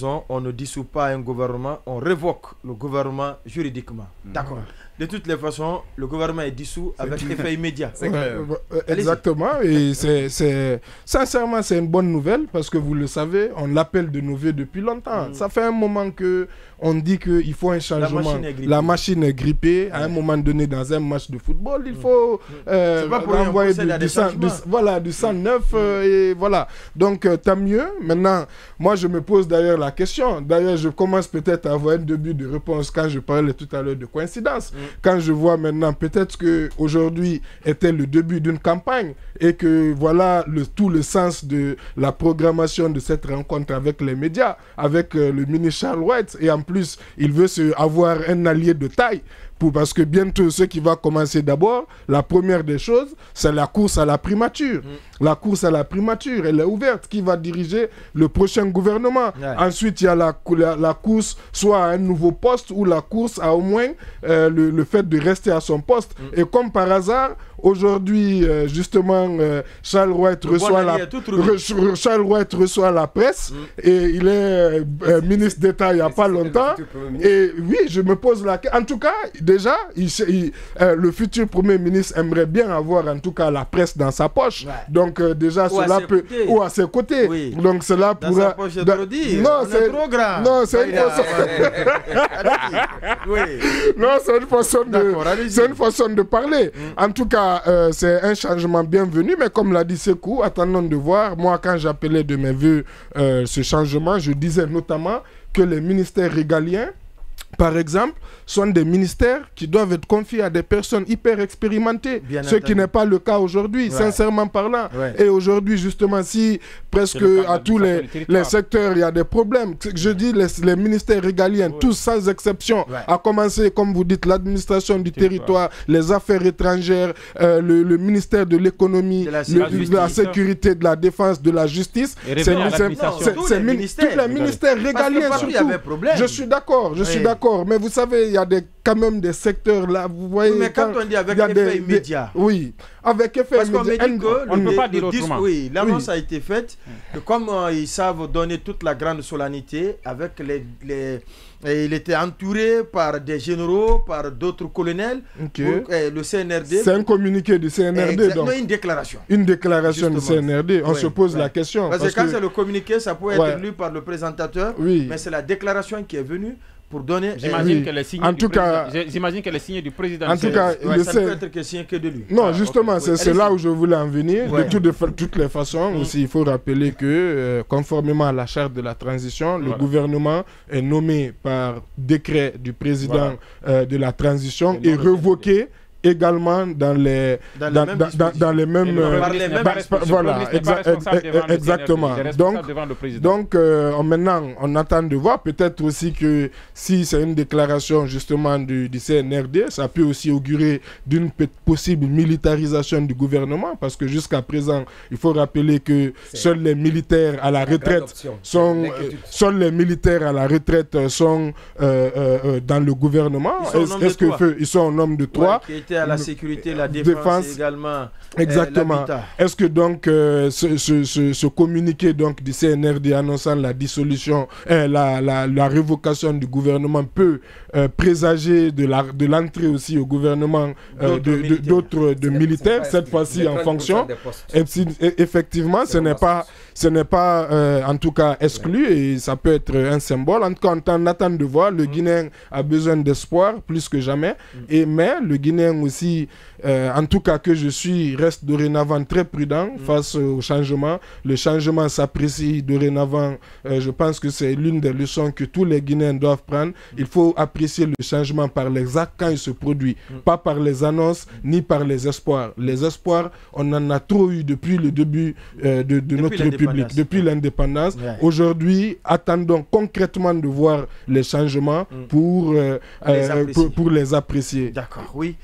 On ne dissout pas un gouvernement, on révoque le gouvernement juridiquement. D'accord. De toutes les façons, le gouvernement est dissous avec effet immédiat. Exactement. Et sincèrement, c'est une bonne nouvelle parce que vous le savez, on l'appelle de nos voeux depuis longtemps. Ça fait un moment qu'on dit qu'il faut un changement. La machine est grippée. À un moment donné, dans un match de football, il faut envoyer du sang neuf. Et voilà. Donc, tant mieux. Maintenant, moi, je me pose d'ailleurs la question. D'ailleurs, je commence peut-être à avoir un début de réponse quand je parlais tout à l'heure de coïncidence. Quand je vois maintenant, peut-être qu'aujourd'hui était le début d'une campagne et que voilà tout le sens de la programmation de cette rencontre avec les médias, avec le ministre Charles White. Et en plus, il veut avoir un allié de taille. Parce que bientôt, ce qui va commencer d'abord, la première des choses, c'est la course à la primature. La course à la primature, elle est ouverte. Qui va diriger le prochain gouvernement? Ensuite, il y a la course soit à un nouveau poste ou la course à au moins le fait de rester à son poste. Et comme par hasard, aujourd'hui, justement, Charles White reçoit la presse et il est ministre d'État il n'y a pas longtemps. Et oui, je me pose la question. En tout cas, déjà, le futur Premier ministre aimerait bien avoir en tout cas la presse dans sa poche. Donc déjà, cela peut... Ou à ses côtés. Oui. Donc cela pourra... Non, c'est trop grand. Non, c'est une façon... Non, c'est une façon de parler. En tout cas, c'est un changement bienvenu, mais comme l'a dit Sekou, attendons de voir. Moi, quand j'appelais de mes voeux ce changement, je disais notamment que les ministères régaliens, par exemple, sont des ministères qui doivent être confiés à des personnes hyper expérimentées, ce qui n'est pas le cas aujourd'hui, sincèrement parlant. Et aujourd'hui, justement, si presque à tous les secteurs, il y a des problèmes, je dis les ministères régaliens, tous sans exception, à commencer, comme vous dites, l'administration du territoire, les affaires étrangères, le ministère de l'économie, de la sécurité, de la défense, de la justice, tous les ministères régaliens surtout. Je suis d'accord, mais vous savez, il y a quand même des secteurs là, vous voyez... Mais quand on dit avec effet immédiat... Oui, avec effet immédiat. Parce qu'on me dit que... On ne peut pas dire autrement. Oui, l'annonce a été faite, que comme ils savent donner toute la grande solennité, avec et il était entouré par des généraux, par d'autres colonels, le CNRD... C'est un communiqué du CNRD, exactement, donc. Une déclaration. Une déclaration du CNRD, on se pose la question. Parce que quand c'est le communiqué, ça peut être lu par le présentateur, mais c'est la déclaration qui est venue pour donner... J'imagine qu'elle est signée du président. En tout cas, ça ne peut être que signé que de lui. Non, justement, c'est là où je voulais en venir. De toutes les façons, aussi, il faut rappeler que, conformément à la charte de la transition, le gouvernement est nommé par décret du président de la transition et révoqué également dans les mêmes voilà, exactement. Donc maintenant on attend de voir, peut-être aussi que si c'est une déclaration justement du CNRD, ça peut aussi augurer d'une possible militarisation du gouvernement, parce que jusqu'à présent il faut rappeler que seuls les militaires à la retraite sont dans le gouvernement. Est-ce qu'ils sont au nombre de 3 à la sécurité, la défense également. Exactement. Est-ce que donc ce communiqué donc du CNRD annonçant la dissolution, la révocation du gouvernement peut présager de l'entrée aussi au gouvernement d'autres militaires, cette fois-ci en fonction. Effectivement, ce n'est pas en tout cas exclu, et ça peut être un symbole. En tout cas, on attend de voir. Le Guinéen a besoin d'espoir plus que jamais, mais le Guinéen aussi, en tout cas que je suis, reste dorénavant très prudent face au changement. Le changement s'apprécie dorénavant. Je pense que c'est l'une des leçons que tous les Guinéens doivent prendre. Il faut apprécier le changement par les actes quand il se produit, pas par les annonces ni par les espoirs. Les espoirs, on en a trop eu depuis le début de notre République, depuis l'indépendance. Aujourd'hui, attendons concrètement de voir les changements pour les apprécier. D'accord, oui.